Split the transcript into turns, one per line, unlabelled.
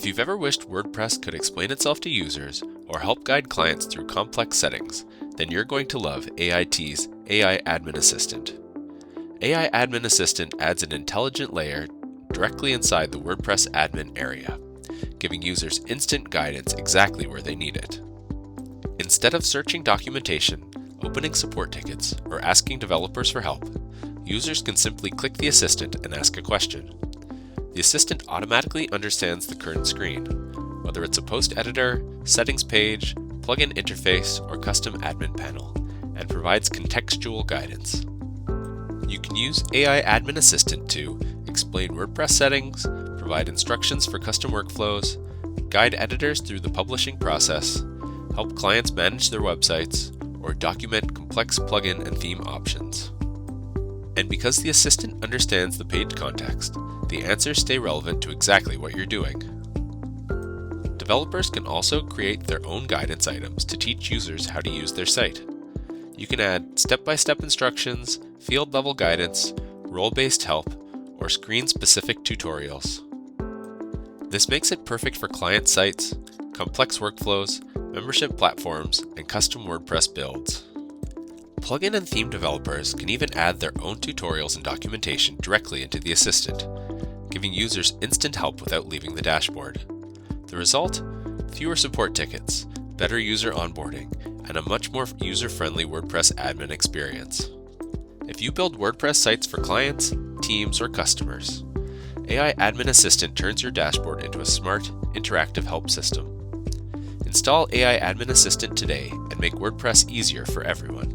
If you've ever wished WordPress could explain itself to users or help guide clients through complex settings, then you're going to love AIT's AI Admin Assistant. AI Admin Assistant adds an intelligent layer directly inside the WordPress admin area, giving users instant guidance exactly where they need it. Instead of searching documentation, opening support tickets, or asking developers for help, users can simply click the assistant and ask a question. The assistant automatically understands the current screen, whether it's a post editor, settings page, plugin interface, or custom admin panel, and provides contextual guidance. You can use AI Admin Assistant to explain WordPress settings, provide instructions for custom workflows, guide editors through the publishing process, help clients manage their websites, or document complex plugin and theme options. And because the assistant understands the page context, the answers stay relevant to exactly what you're doing. Developers can also create their own guidance items to teach users how to use their site. You can add step-by-step instructions, field-level guidance, role-based help, or screen-specific tutorials. This makes it perfect for client sites, complex workflows, membership platforms, and custom WordPress builds. Plugin and theme developers can even add their own tutorials and documentation directly into the assistant, giving users instant help without leaving the dashboard. The result? Fewer support tickets, better user onboarding, and a much more user-friendly WordPress admin experience. If you build WordPress sites for clients, teams, or customers, AI Admin Assistant turns your dashboard into a smart, interactive help system. Install AI Admin Assistant today and make WordPress easier for everyone.